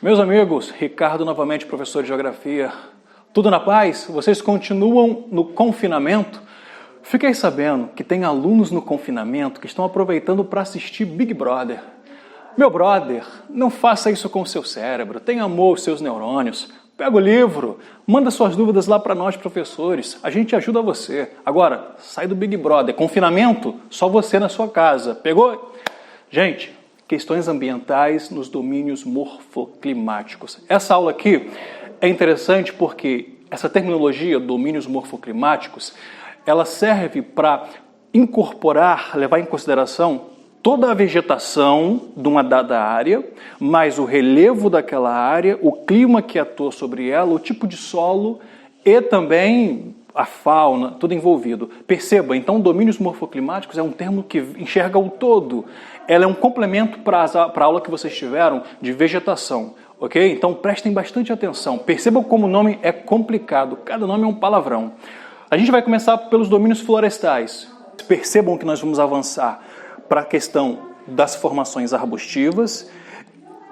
Meus amigos, Ricardo novamente, professor de Geografia. Tudo na paz? Vocês continuam no confinamento? Fiquei sabendo que tem alunos no confinamento que estão aproveitando para assistir Big Brother. Meu brother, não faça isso com o seu cérebro, tenha amor aos seus neurônios. Pega o livro, manda suas dúvidas lá para nós, professores. A gente ajuda você. Agora, sai do Big Brother. Confinamento, só você na sua casa. Pegou? Gente, questões ambientais nos domínios morfoclimáticos. Essa aula aqui é interessante porque essa terminologia, domínios morfoclimáticos, ela serve para incorporar, levar em consideração toda a vegetação de uma dada área, mais o relevo daquela área, o clima que atua sobre ela, o tipo de solo e também a fauna, tudo envolvido. Perceba, então, domínios morfoclimáticos é um termo que enxerga o todo. Ela é um complemento para a aula que vocês tiveram de vegetação, ok? Então prestem bastante atenção. Percebam como o nome é complicado, cada nome é um palavrão. A gente vai começar pelos domínios florestais. Percebam que nós vamos avançar para a questão das formações arbustivas,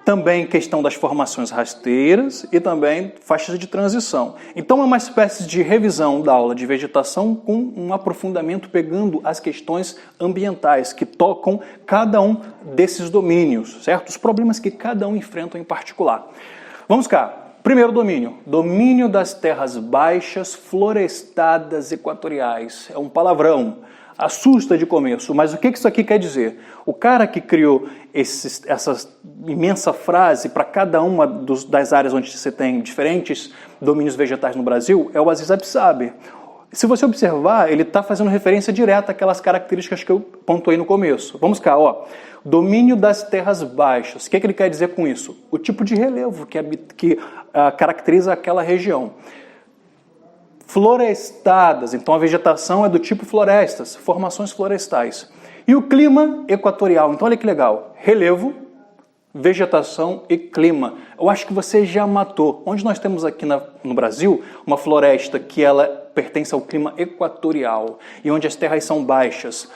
também questão das formações rasteiras e também faixas de transição. Então é uma espécie de revisão da aula de vegetação com um aprofundamento pegando as questões ambientais que tocam cada um desses domínios, certo? Os problemas que cada um enfrenta em particular. Vamos cá. Primeiro domínio, domínio das terras baixas florestadas equatoriais. É um palavrão. Assusta de começo, mas o que isso aqui quer dizer? O cara que criou essa imensa frase para cada uma das áreas onde você tem diferentes domínios vegetais no Brasil é o Aziz Absaber. Se você observar, ele está fazendo referência direta àquelas características que eu pontuei no começo. Vamos cá, ó. Domínio das terras baixas. O que ele quer dizer com isso? O tipo de relevo que caracteriza aquela região. Florestadas, então a vegetação é do tipo florestas, formações florestais. E o clima equatorial, então olha que legal, relevo, vegetação e clima. Eu acho que você já matou. Onde nós temos aqui no Brasil uma floresta que ela pertence ao clima equatorial e onde as terras são baixas.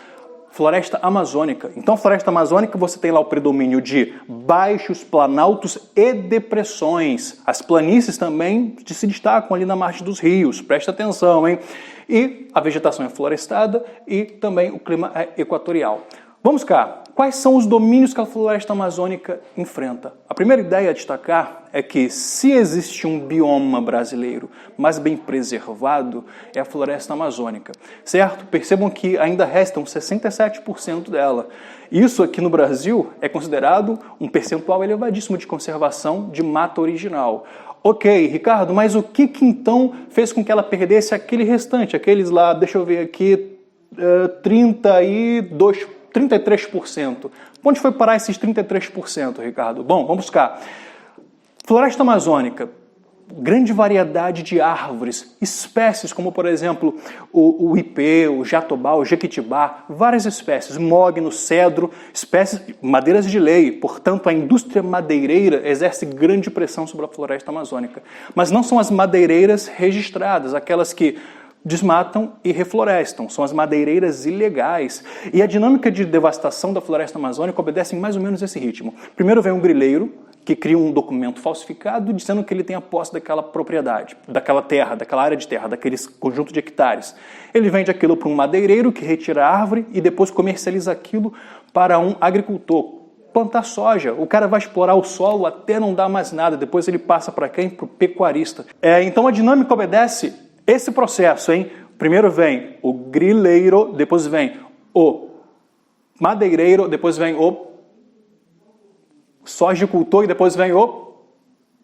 Floresta amazônica. Então, floresta amazônica, você tem lá o predomínio de baixos planaltos e depressões. As planícies também se destacam ali na margem dos rios. Presta atenção, hein? E a vegetação é florestada e também o clima é equatorial. Vamos cá. Quais são os domínios que a floresta amazônica enfrenta? A primeira ideia a destacar é que se existe um bioma brasileiro mais bem preservado, é a floresta amazônica, certo? Percebam que ainda restam 67% dela. Isso aqui no Brasil é considerado um percentual elevadíssimo de conservação de mata original. Ok, Ricardo, mas o que então fez com que ela perdesse aquele restante, aqueles lá, deixa eu ver aqui, 33%. Onde foi parar esses 33%, Ricardo? Bom, vamos buscar. Floresta amazônica, grande variedade de árvores, espécies como, por exemplo, o ipê, o jatobá, o jequitibá, várias espécies, mogno, cedro, espécies, madeiras de lei. Portanto, a indústria madeireira exerce grande pressão sobre a floresta amazônica. Mas não são as madeireiras registradas, aquelas que desmatam e reflorestam, são as madeireiras ilegais. E a dinâmica de devastação da floresta amazônica obedece mais ou menos esse ritmo. Primeiro vem um grileiro, que cria um documento falsificado dizendo que ele tem a posse daquela propriedade, daquela terra, daquela área de terra, daqueles conjunto de hectares. Ele vende aquilo para um madeireiro que retira a árvore e depois comercializa aquilo para um agricultor. Plantar soja, o cara vai explorar o solo até não dar mais nada, depois ele passa para quem? Para o pecuarista. Então a dinâmica obedece esse processo, hein? Primeiro vem o grileiro, depois vem o madeireiro, depois vem o sojicultor e depois vem o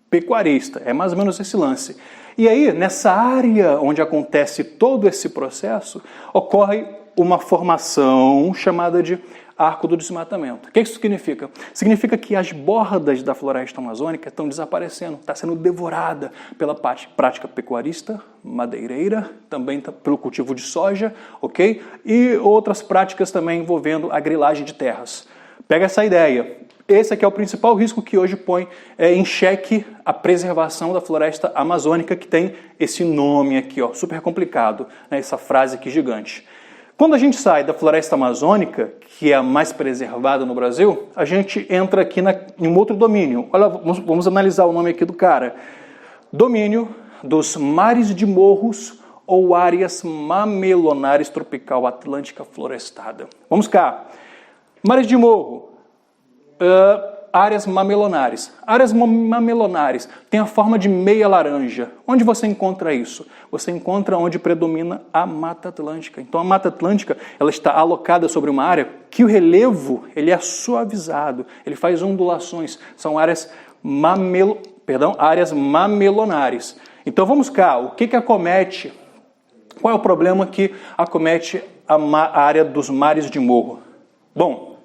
pecuarista. É mais ou menos esse lance. E aí, nessa área onde acontece todo esse processo, ocorre uma formação chamada de arco do desmatamento. O que isso significa? Significa que as bordas da floresta amazônica estão desaparecendo, está sendo devorada pela prática pecuarista, madeireira, também pelo cultivo de soja, ok? E outras práticas também envolvendo a grilagem de terras. Pega essa ideia. Esse aqui é o principal risco que hoje põe em xeque a preservação da floresta amazônica, que tem esse nome aqui, ó, super complicado, né, essa frase aqui gigante. Quando a gente sai da floresta amazônica, que é a mais preservada no Brasil, a gente entra aqui em um outro domínio. Olha, vamos analisar o nome aqui do cara. Domínio dos mares de morros ou áreas mamelonares tropical atlântica florestada. Vamos cá. Mares de morro, áreas mamelonares. Áreas mamelonares têm a forma de meia laranja. Onde você encontra isso? Você encontra onde predomina a Mata Atlântica. Então a Mata Atlântica ela está alocada sobre uma área que o relevo ele é suavizado, ele faz ondulações. São áreas mamelonares. Então vamos cá, o que acomete? Qual é o problema que acomete a área dos mares de morro? Bom,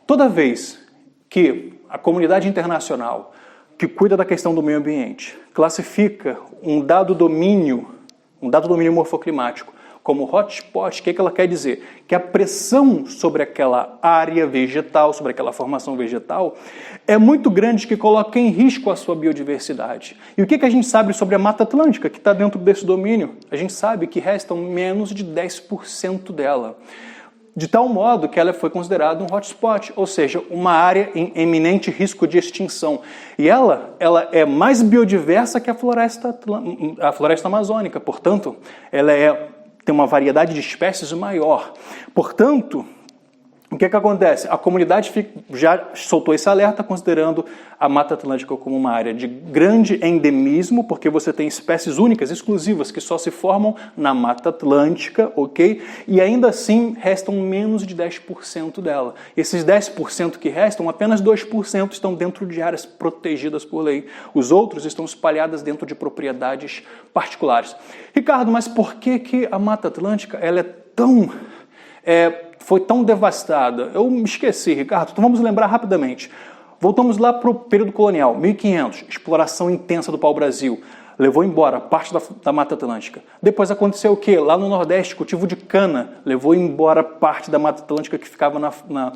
toda vez que a comunidade internacional que cuida da questão do meio ambiente classifica um dado domínio morfoclimático como hotspot, o que ela quer dizer? Que a pressão sobre aquela área vegetal, sobre aquela formação vegetal, é muito grande que coloca em risco a sua biodiversidade. E o que a gente sabe sobre a Mata Atlântica, que está dentro desse domínio? A gente sabe que restam menos de 10% dela. De tal modo que ela foi considerada um hotspot, ou seja, uma área em eminente risco de extinção. E ela é mais biodiversa que a floresta amazônica, portanto, ela tem uma variedade de espécies maior. Portanto, o que acontece? A comunidade já soltou esse alerta considerando a Mata Atlântica como uma área de grande endemismo, porque você tem espécies únicas, exclusivas, que só se formam na Mata Atlântica, ok? E ainda assim restam menos de 10% dela. Esses 10% que restam, apenas 2% estão dentro de áreas protegidas por lei. Os outros estão espalhados dentro de propriedades particulares. Ricardo, mas por que a Mata Atlântica ela foi tão devastada? Eu me esqueci, Ricardo, então vamos lembrar rapidamente. Voltamos lá para o período colonial, 1500, exploração intensa do pau-brasil, levou embora parte da Mata Atlântica. Depois aconteceu o quê? Lá no Nordeste, cultivo de cana, levou embora parte da Mata Atlântica que ficava na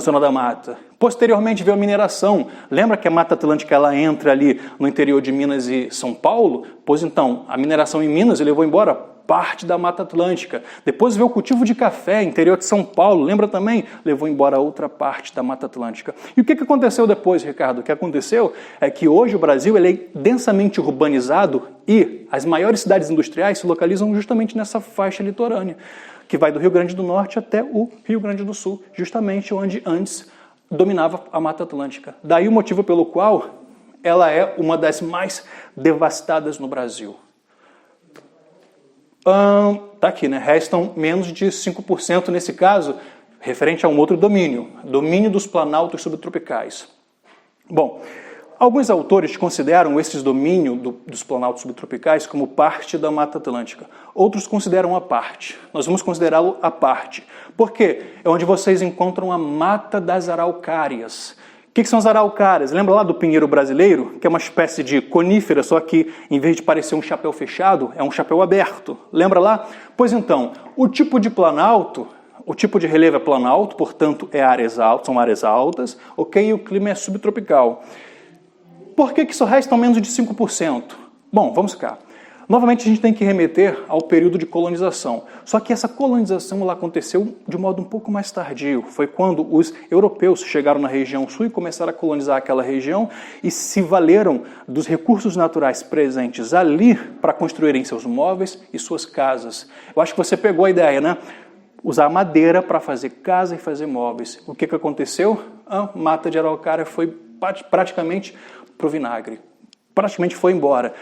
zona da mata. Posteriormente veio a mineração. Lembra que a Mata Atlântica ela entra ali no interior de Minas e São Paulo? Pois então, a mineração em Minas levou embora parte da Mata Atlântica. Depois veio o cultivo de café, interior de São Paulo, lembra também? Levou embora outra parte da Mata Atlântica. E o que aconteceu depois, Ricardo? O que aconteceu é que hoje o Brasil ele é densamente urbanizado e as maiores cidades industriais se localizam justamente nessa faixa litorânea, que vai do Rio Grande do Norte até o Rio Grande do Sul, justamente onde antes dominava a Mata Atlântica. Daí o motivo pelo qual ela é uma das mais devastadas no Brasil. Tá aqui, né? Restam menos de 5% nesse caso, referente a um outro domínio dos planaltos subtropicais. Bom, alguns autores consideram esses domínios dos planaltos subtropicais como parte da Mata Atlântica. Outros consideram a parte. Nós vamos considerá-lo a parte. Por quê? É onde vocês encontram a Mata das Araucárias. O que são as araucárias? Lembra lá do pinheiro brasileiro? Que é uma espécie de conífera, só que em vez de parecer um chapéu fechado, é um chapéu aberto. Lembra lá? Pois então, o tipo de planalto, o tipo de relevo é planalto, portanto são áreas altas, ok? E o clima é subtropical. Por que só restam menos de 5%? Bom, vamos cá. Novamente a gente tem que remeter ao período de colonização. Só que essa colonização ela aconteceu de modo um pouco mais tardio. Foi quando os europeus chegaram na região sul e começaram a colonizar aquela região e se valeram dos recursos naturais presentes ali para construírem seus móveis e suas casas. Eu acho que você pegou a ideia, né? Usar madeira para fazer casa e fazer móveis. O que aconteceu? A mata de araucária foi praticamente pro vinagre. Praticamente foi embora.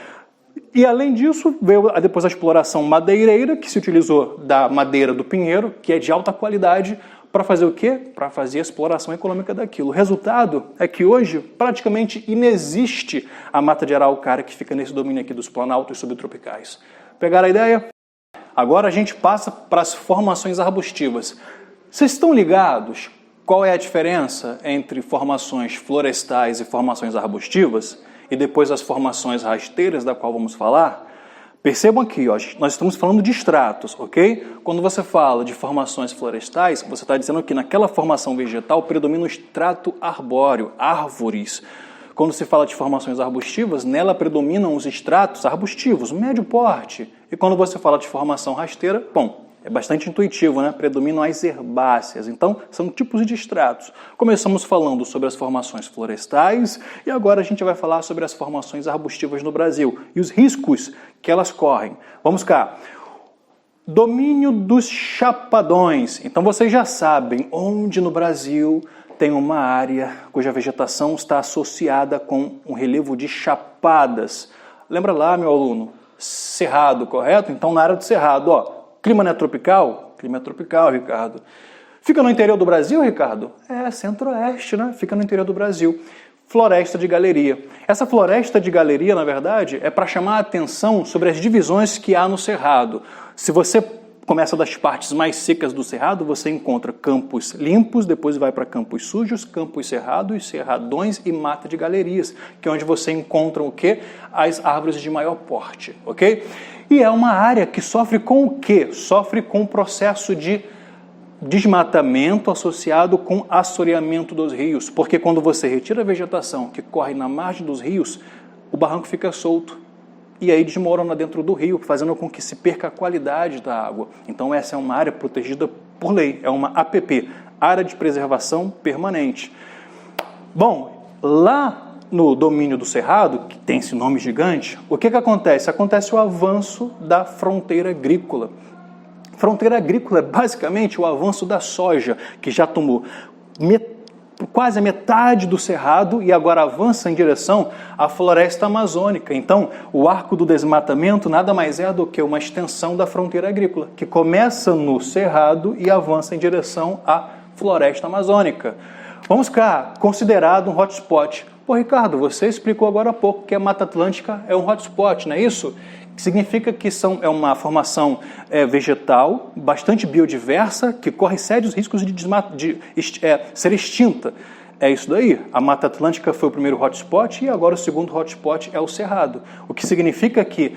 E além disso, veio depois a exploração madeireira, que se utilizou da madeira do pinheiro, que é de alta qualidade, para fazer o quê? Para fazer a exploração econômica daquilo. O resultado é que hoje praticamente inexiste a mata de araucária que fica nesse domínio aqui dos planaltos subtropicais. Pegaram a ideia? Agora a gente passa para as formações arbustivas. Vocês estão ligados? Qual é a diferença entre formações florestais e formações arbustivas? E depois as formações rasteiras, da qual vamos falar? Percebam aqui, ó, nós estamos falando de estratos, ok? Quando você fala de formações florestais, você está dizendo que naquela formação vegetal predomina o estrato arbóreo, árvores. Quando se fala de formações arbustivas, nela predominam os estratos arbustivos, médio porte. E quando você fala de formação rasteira, bom, É bastante intuitivo, né? Predominam as herbáceas. Então, são tipos de estratos. Começamos falando sobre as formações florestais e agora a gente vai falar sobre as formações arbustivas no Brasil e os riscos que elas correm. Vamos cá. Domínio dos chapadões. Então, vocês já sabem onde no Brasil tem uma área cuja vegetação está associada com um relevo de chapadas. Lembra lá, meu aluno? Cerrado, correto? Então, na área do Cerrado, ó. Clima não é tropical? Clima é tropical, Ricardo. Fica no interior do Brasil, Ricardo? É, centro-oeste, né? Fica no interior do Brasil. Floresta de galeria. Essa floresta de galeria, na verdade, é para chamar a atenção sobre as divisões que há no Cerrado. Se você começa das partes mais secas do Cerrado, você encontra campos limpos, depois vai para campos sujos, campos cerrados, cerradões e mata de galerias, que é onde você encontra o quê? As árvores de maior porte, ok? E é uma área que sofre com o quê? Sofre com o processo de desmatamento associado com assoreamento dos rios, porque quando você retira a vegetação que corre na margem dos rios, o barranco fica solto e aí desmorona dentro do rio, fazendo com que se perca a qualidade da água. Então essa é uma área protegida por lei, é uma APP, Área de Preservação Permanente. Bom, lá no domínio do Cerrado, que tem esse nome gigante, o que acontece? Acontece o avanço da fronteira agrícola. Fronteira agrícola é basicamente o avanço da soja, que já tomou quase a metade do Cerrado e agora avança em direção à floresta amazônica. Então, o arco do desmatamento nada mais é do que uma extensão da fronteira agrícola, que começa no Cerrado e avança em direção à floresta amazônica. Vamos cá, considerado um hotspot. Pô, Ricardo, você explicou agora há pouco que a Mata Atlântica é um hotspot, não é isso? Significa que é uma formação vegetal bastante biodiversa, que corre sérios riscos de ser extinta. É isso daí. A Mata Atlântica foi o primeiro hotspot e agora o segundo hotspot é o Cerrado. O que significa que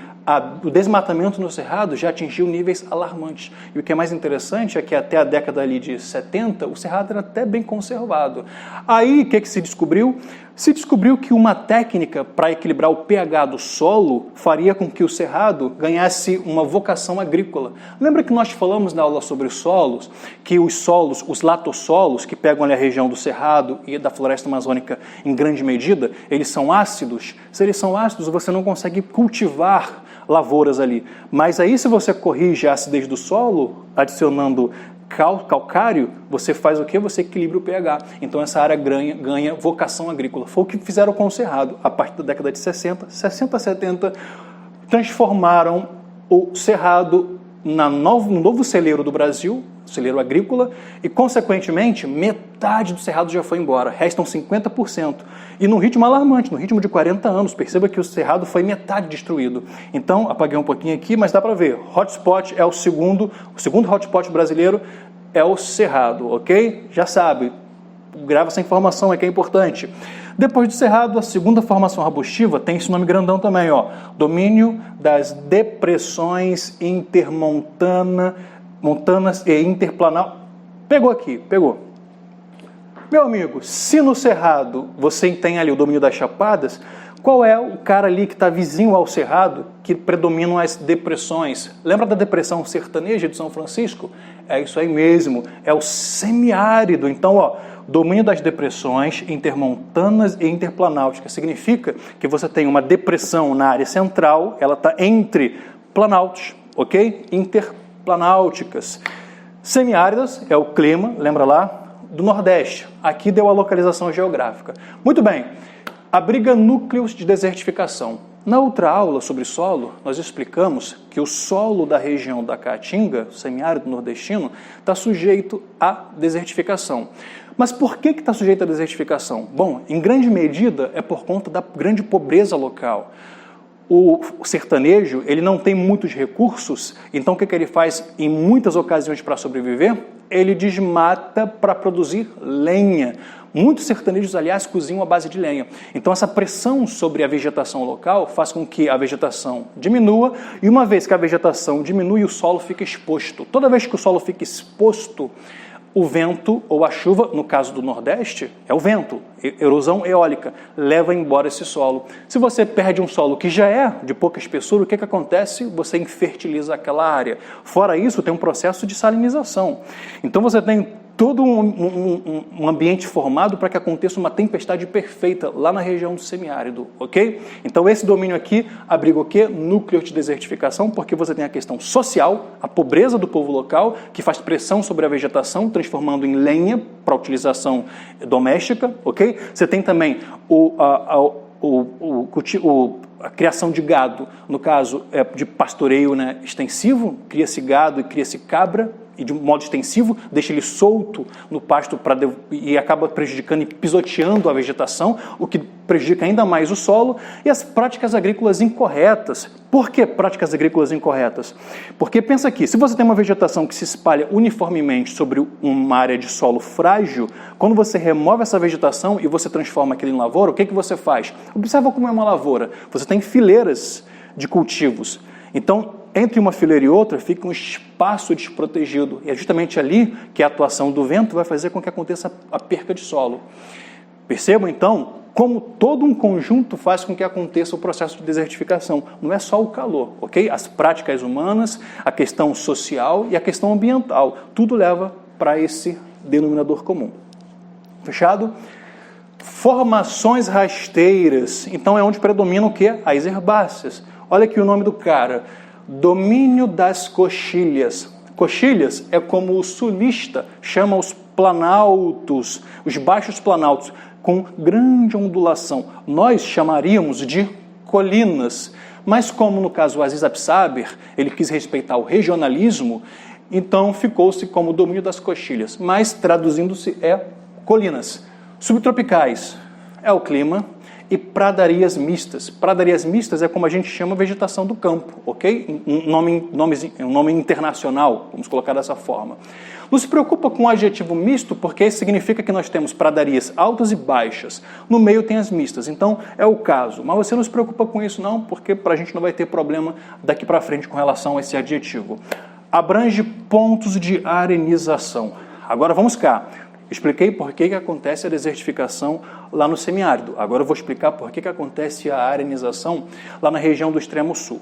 o desmatamento no Cerrado já atingiu níveis alarmantes. E o que é mais interessante é que até a década ali de 70, o Cerrado era até bem conservado. Aí, o que se descobriu? Se descobriu que uma técnica para equilibrar o pH do solo faria com que o Cerrado ganhasse uma vocação agrícola. Lembra que nós falamos na aula sobre os solos, que os solos, os latossolos, que pegam ali a região do Cerrado e da floresta amazônica em grande medida, eles são ácidos? Se eles são ácidos, você não consegue cultivar lavouras ali. Mas aí, se você corrige a acidez do solo, adicionando calcário, você faz o quê? Você equilibra o pH. Então essa área ganha vocação agrícola. Foi o que fizeram com o Cerrado. A partir da década de 60, 70, transformaram o Cerrado no novo celeiro do Brasil, celeiro agrícola, e consequentemente metade do Cerrado já foi embora, restam 50%. E num ritmo alarmante, no ritmo de 40 anos, perceba que o Cerrado foi metade destruído. Então, apaguei um pouquinho aqui, mas dá para ver, hotspot é o segundo hotspot brasileiro é o Cerrado, ok? Já sabe, grava essa informação aqui, é importante. Depois do Cerrado, a segunda formação arbustiva tem esse nome grandão também, ó, domínio das depressões montanas e interplanal. Pegou aqui, pegou. Meu amigo, se no Cerrado você tem ali o domínio das chapadas, qual é o cara ali que está vizinho ao Cerrado que predominam as depressões? Lembra da depressão sertaneja de São Francisco? É isso aí mesmo, é o semiárido. Então, ó, domínio das depressões intermontanas e interplanálticas. Significa que você tem uma depressão na área central, ela está entre planaltos, ok? Interplanálticas. Semiáridas é o clima, lembra lá? Do Nordeste. Aqui deu a localização geográfica. Muito bem. Abriga núcleos de desertificação. Na outra aula sobre solo, nós explicamos que o solo da região da Caatinga, semiárido nordestino, está sujeito à desertificação. Mas por que está sujeito à desertificação? Bom, em grande medida é por conta da grande pobreza local. O sertanejo, ele não tem muitos recursos, então o que ele faz em muitas ocasiões para sobreviver? Ele desmata para produzir lenha. Muitos sertanejos, aliás, cozinham à base de lenha. Então essa pressão sobre a vegetação local faz com que a vegetação diminua, e uma vez que a vegetação diminui, o solo fica exposto. Toda vez que o solo fica exposto, O vento ou a chuva, no caso do Nordeste, é o vento, erosão eólica, leva embora esse solo. Se você perde um solo que já é de pouca espessura, o que acontece? Você infertiliza aquela área. Fora isso, tem um processo de salinização. Então você tem todo um ambiente formado para que aconteça uma tempestade perfeita lá na região do semiárido, ok? Então esse domínio aqui abriga o quê? Núcleo de desertificação, porque você tem a questão social, a pobreza do povo local, que faz pressão sobre a vegetação, transformando em lenha para utilização doméstica, ok? Você tem também a criação de gado, no caso de pastoreio, né, extensivo, cria-se gado e cria-se cabra, e de um modo extensivo, deixa ele solto no pasto e acaba prejudicando e pisoteando a vegetação, o que prejudica ainda mais o solo, e as práticas agrícolas incorretas. Por que práticas agrícolas incorretas? Porque pensa aqui, se você tem uma vegetação que se espalha uniformemente sobre uma área de solo frágil, quando você remove essa vegetação e você transforma aquilo em lavoura, o que você faz? Observa como é uma lavoura. Você tem fileiras de cultivos. Então, entre uma fileira e outra fica um espaço desprotegido. E é justamente ali que a atuação do vento vai fazer com que aconteça a perca de solo. Percebam, então, como todo um conjunto faz com que aconteça o processo de desertificação. Não é só o calor, ok? As práticas humanas, a questão social e a questão ambiental. Tudo leva para esse denominador comum. Fechado? Formações rasteiras. Então, é onde predomina o quê? As herbáceas. Olha aqui o nome do cara. Domínio das coxilhas. Coxilhas é como o sulista chama os planaltos, os baixos planaltos, com grande ondulação. Nós chamaríamos de colinas, mas como no caso o Aziz Absaber, ele quis respeitar o regionalismo, então ficou-se como domínio das coxilhas, mas traduzindo-se é colinas. Subtropicais é o clima. E pradarias mistas. Pradarias mistas é como a gente chama a vegetação do campo, ok? Um nome internacional, vamos colocar dessa forma. Não se preocupa com o adjetivo misto, porque isso significa que nós temos pradarias altas e baixas. No meio tem as mistas, então é o caso. Mas você não se preocupa com isso não, porque para a gente não vai ter problema daqui para frente com relação a esse adjetivo. Abrange pontos de arenização. Agora vamos cá. Expliquei por que acontece a desertificação lá no semiárido. Agora eu vou explicar por que acontece a arenização lá na região do extremo sul.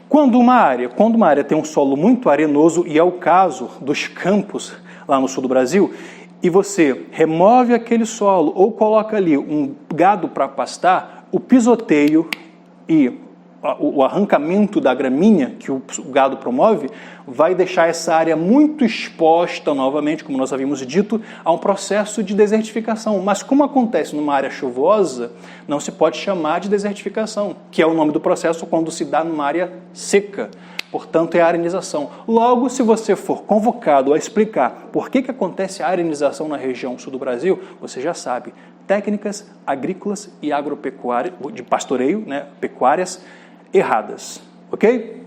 Quando uma área tem um solo muito arenoso, e é o caso dos campos lá no sul do Brasil, e você remove aquele solo ou coloca ali um gado para pastar, o pisoteio e o arrancamento da gramínea que o gado promove vai deixar essa área muito exposta novamente, como nós havíamos dito, a um processo de desertificação. Mas como acontece numa área chuvosa, não se pode chamar de desertificação, que é o nome do processo quando se dá numa área seca. Portanto, é a arenização. Logo, se você for convocado a explicar por que acontece a arenização na região sul do Brasil, você já sabe. Técnicas agrícolas e agropecuárias, de pastoreio, né, pecuárias, erradas, ok?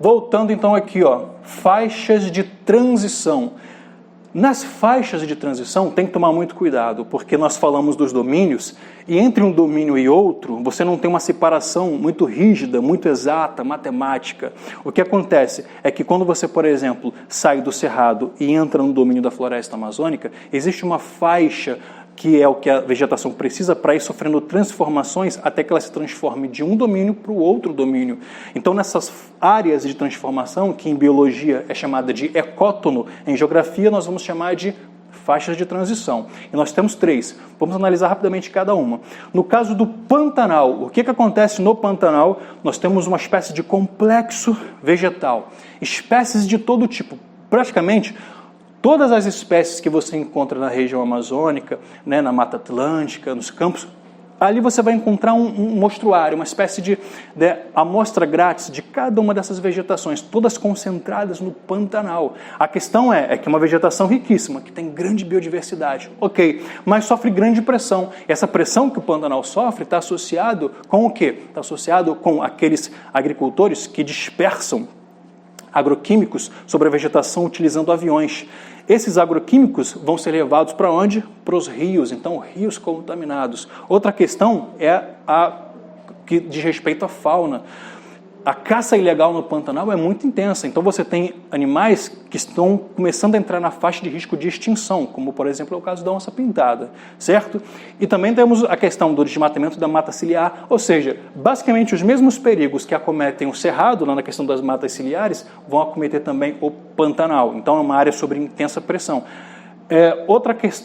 Voltando então aqui, faixas de transição. Nas faixas de transição tem que tomar muito cuidado, porque nós falamos dos domínios, e entre um domínio e outro, você não tem uma separação muito rígida, muito exata, matemática. O que acontece é que quando você, por exemplo, sai do cerrado e entra no domínio da floresta amazônica, existe uma faixa que é o que a vegetação precisa para ir sofrendo transformações até que ela se transforme de um domínio para o outro domínio. Então, nessas áreas de transformação, que em biologia é chamada de ecótono, em geografia nós vamos chamar de faixas de transição. E nós temos 3. Vamos analisar rapidamente cada uma. No caso do Pantanal, o que acontece no Pantanal? Nós temos uma espécie de complexo vegetal. Espécies de todo tipo. Praticamente, todas as espécies que você encontra na região amazônica, né, na Mata Atlântica, nos campos, ali você vai encontrar um mostruário, uma espécie de amostra grátis de cada uma dessas vegetações, todas concentradas no Pantanal. A questão é que é uma vegetação riquíssima, que tem grande biodiversidade, ok, mas sofre grande pressão. E essa pressão que o Pantanal sofre está associado com o quê? Está associado com aqueles agricultores que dispersam agroquímicos sobre a vegetação utilizando aviões. Esses agroquímicos vão ser levados para onde? Para os rios, então rios contaminados. Outra questão é a que diz respeito à fauna. a caça ilegal no Pantanal é muito intensa, então você tem animais que estão começando a entrar na faixa de risco de extinção, como por exemplo é o caso da onça-pintada, certo? E também temos a questão do desmatamento da mata ciliar, ou seja, basicamente os mesmos perigos que acometem o cerrado, lá na questão das matas ciliares, vão acometer também o Pantanal, então é uma área sob intensa pressão.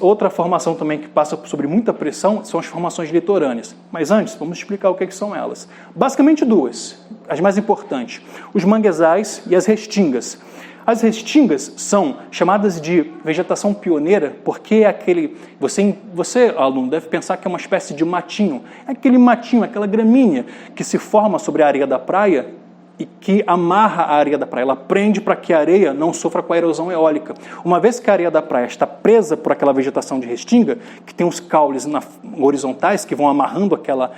Outra formação também que passa sobre muita pressão são as formações litorâneas. Mas antes, vamos explicar o que são elas. Basicamente duas, as mais importantes. Os manguezais e as restingas. As restingas são chamadas de vegetação pioneira porque é aquele... Você, aluno, deve pensar que é uma espécie de matinho. É aquele matinho, aquela gramínea que se forma sobre a areia da praia e que amarra a areia da praia, ela prende para que a areia não sofra com a erosão eólica. Uma vez que a areia da praia está presa por aquela vegetação de restinga, que tem os caules horizontais que vão amarrando aquela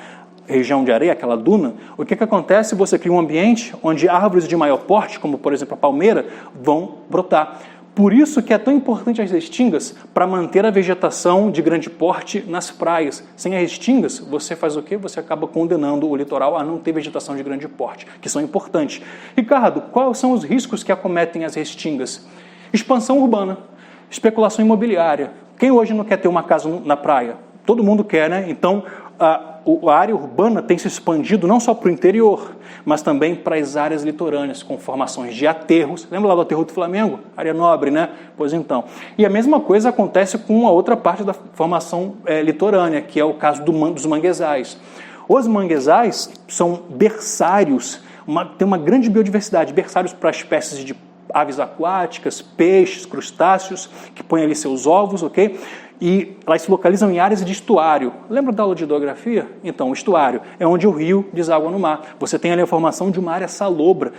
região de areia, aquela duna, o que acontece? Você cria um ambiente onde árvores de maior porte, como por exemplo a palmeira, vão brotar. Por isso que é tão importante as restingas para manter a vegetação de grande porte nas praias. Sem as restingas, você faz o quê? Você acaba condenando o litoral a não ter vegetação de grande porte, que são importantes. Ricardo, quais são os riscos que acometem as restingas? Expansão urbana, especulação imobiliária. Quem hoje não quer ter uma casa na praia? Todo mundo quer, né? Então, a área urbana tem se expandido não só para o interior, mas também para as áreas litorâneas, com formações de aterros. Lembra lá do aterro do Flamengo? Área nobre, né? Pois então. E a mesma coisa acontece com a outra parte da formação litorânea, que é o caso dos manguezais. Os manguezais são berçários, tem uma grande biodiversidade, berçários para espécies de aves aquáticas, peixes, crustáceos, que põem ali seus ovos, ok? E elas se localizam em áreas de estuário. Lembra da aula de hidrografia? Então, o estuário é onde o rio deságua no mar. Você tem ali a formação de uma área salobra,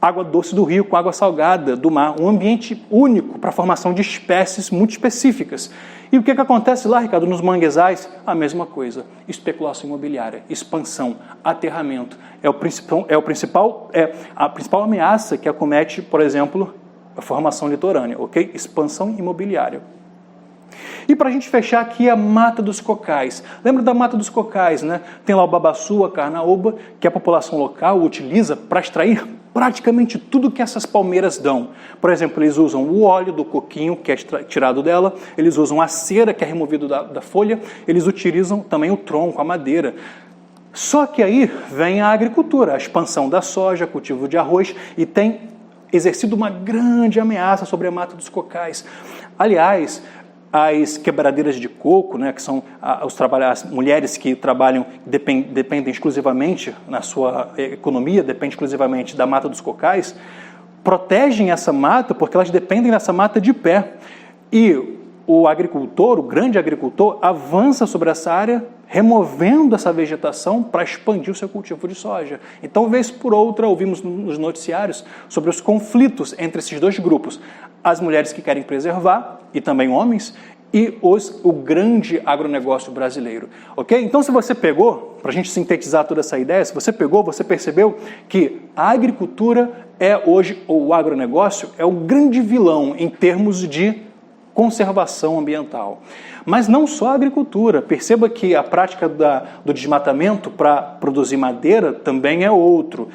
água doce do rio com água salgada do mar, um ambiente único para a formação de espécies muito específicas. E o que acontece lá, Ricardo, nos manguezais? A mesma coisa, especulação imobiliária, expansão, aterramento. É a principal ameaça que acomete, por exemplo, a formação litorânea, ok? Expansão imobiliária. E para a gente fechar aqui a Mata dos Cocais. Lembra da Mata dos Cocais, né? Tem lá o babaçu, a carnaúba, que a população local utiliza para extrair praticamente tudo que essas palmeiras dão. Por exemplo, eles usam o óleo do coquinho, que é tirado dela, eles usam a cera, que é removido da folha, eles utilizam também o tronco, a madeira. Só que aí vem a agricultura, a expansão da soja, cultivo de arroz, e tem exercido uma grande ameaça sobre a Mata dos Cocais. Aliás, as quebradeiras de coco, né, que são as mulheres que trabalham, dependem exclusivamente na sua economia, dependem exclusivamente da Mata dos Cocais, protegem essa mata porque elas dependem dessa mata de pé. E o agricultor, o grande agricultor, avança sobre essa área, removendo essa vegetação para expandir o seu cultivo de soja. Então, vez por outra, ouvimos nos noticiários sobre os conflitos entre esses dois grupos. As mulheres que querem preservar, e também homens, e o grande agronegócio brasileiro. Ok? Então, se você pegou, para a gente sintetizar toda essa ideia, se você pegou, você percebeu que a agricultura é hoje, ou o agronegócio, é o grande vilão em termos de conservação ambiental. Mas não só a agricultura. Perceba que a prática do desmatamento para produzir madeira também é outro.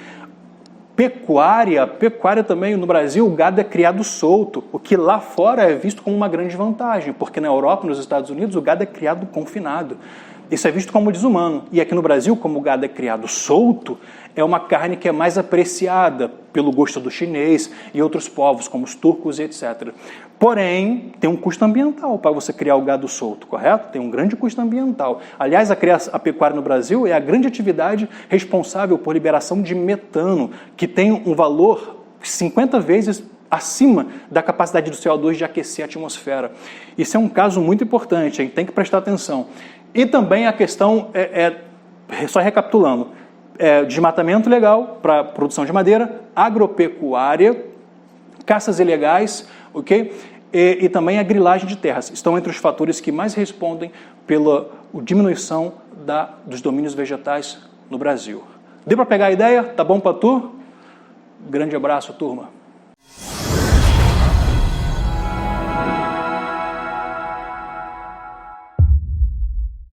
Pecuária também, no Brasil, o gado é criado solto, o que lá fora é visto como uma grande vantagem, porque na Europa e nos Estados Unidos o gado é criado confinado. Isso é visto como desumano. E aqui no Brasil, como o gado é criado solto, é uma carne que é mais apreciada pelo gosto do chinês e outros povos, como os turcos e etc. Porém, tem um custo ambiental para você criar o gado solto, correto? Tem um grande custo ambiental. Aliás, a pecuária no Brasil é a grande atividade responsável por liberação de metano, que tem um valor 50 vezes acima da capacidade do CO2 de aquecer a atmosfera. Isso é um caso muito importante, hein? Tem que prestar atenção. E também a questão, só recapitulando, desmatamento ilegal para produção de madeira, agropecuária, caças ilegais, ok? E também a grilagem de terras. Estão entre os fatores que mais respondem pela diminuição dos domínios vegetais no Brasil. Deu para pegar a ideia? Tá bom para tu? Grande abraço, turma.